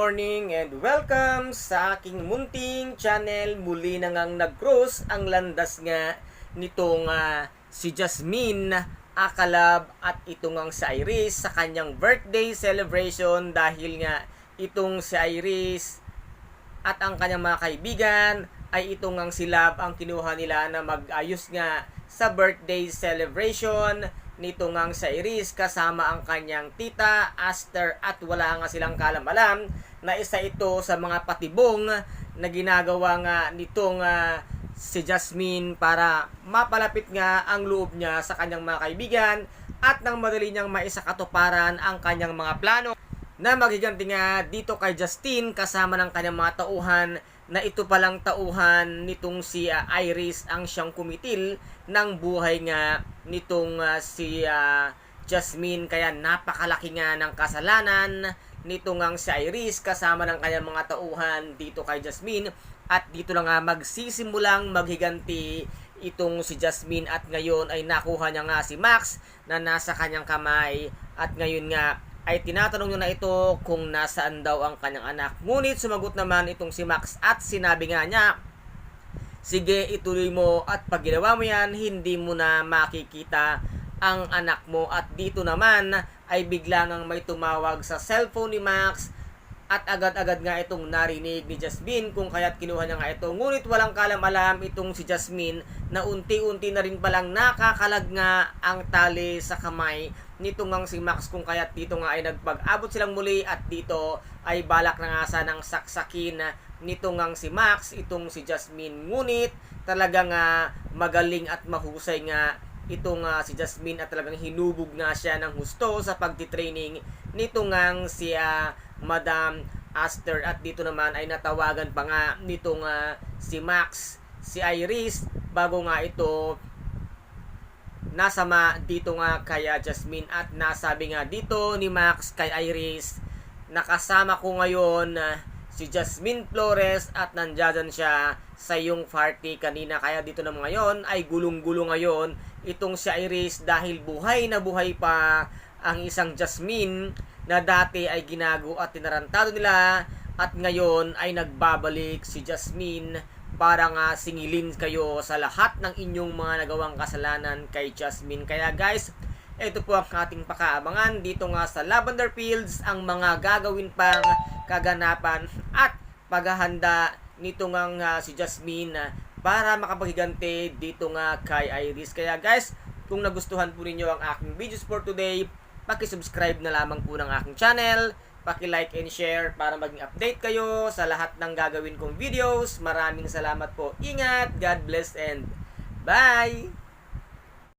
morning and welcome sa aking munting channel. Muli na ngang nag-cross ang landas nga nitong si Jasmine Akalab at itong ang si Iris sa kanyang birthday celebration dahil nga itong si Iris at ang kanyang mga kaibigan ay itong ang si Love ang kinuha nila na mag-ayos nga sa birthday celebration nito ngang sa Iris kasama ang kanyang tita, Aster, at wala nga silang kalam-alam na isa ito sa mga patibong na ginagawa nga nitong si Jasmine para mapalapit nga ang loob niya sa kanyang mga kaibigan at nang madali niyang maisakatuparan ang kanyang mga plano na magiganti nga dito kay Justine kasama ng kanyang mga tauhan na ito palang tauhan nitong si Iris ang siyang kumitil ng buhay nga nitong si Jasmine, kaya napakalaki nga ng kasalanan nito ngang si Iris kasama ng kanyang mga tauhan dito kay Jasmine at dito lang nga magsisimulang maghiganti itong si Jasmine at ngayon ay nakuha niya nga si Max na nasa kanyang kamay at ngayon nga ay tinatanong niya na ito kung nasaan daw ang kanyang anak. Ngunit sumagot naman itong si Max at sinabi nga niya, sige, ituloy mo at pag ginawa mo yan, hindi mo na makikita ang anak mo. At dito naman ay bigla ngang may tumawag sa cellphone ni Max at agad-agad nga itong narinig ni Jasmine kung kaya't kinuha niya nga ito. Ngunit walang kalam-alam itong si Jasmine na unti-unti na rin palang nakakalag nga ang tali sa kamay nito ngang si Max kung kaya't dito nga ay nagpag-abot silang muli at dito ay balak na nga sanang saksakin nito ngang si Max itong si Jasmine. Ngunit talagang magaling at mahusay nga itong si Jasmine at talagang hinubog nga siya ng husto sa pagtitraining nito ngang si Madam Aster at dito naman ay natawagan pa nga nitong si Max si Iris bago nga ito nasama dito nga kay Jasmine at nasabi nga dito ni Max kay Iris, nakasama ko ngayon si Jasmine Flores at nandiyan siya sa iyong party kanina, kaya dito naman ngayon ay gulong-gulo ngayon itong si Iris dahil buhay na buhay pa ang isang Jasmine na dati ay ginago at tinarantado nila at ngayon ay nagbabalik si Jasmine para nga singilin kayo sa lahat ng inyong mga nagawang kasalanan kay Jasmine. Kaya guys, ito po ang ating pakaabangan dito nga sa Lavender Fields, ang mga gagawin pang kaganapan at paghahanda nito nga si Jasmine para makapaghiganti dito nga kay Iris. Kaya guys, kung nagustuhan po ninyo ang aking videos for today, paki-subscribe na lamang po ng aking channel, paki-like and share para maging update kayo sa lahat ng gagawin kong videos. Maraming salamat po. Ingat, God bless and bye!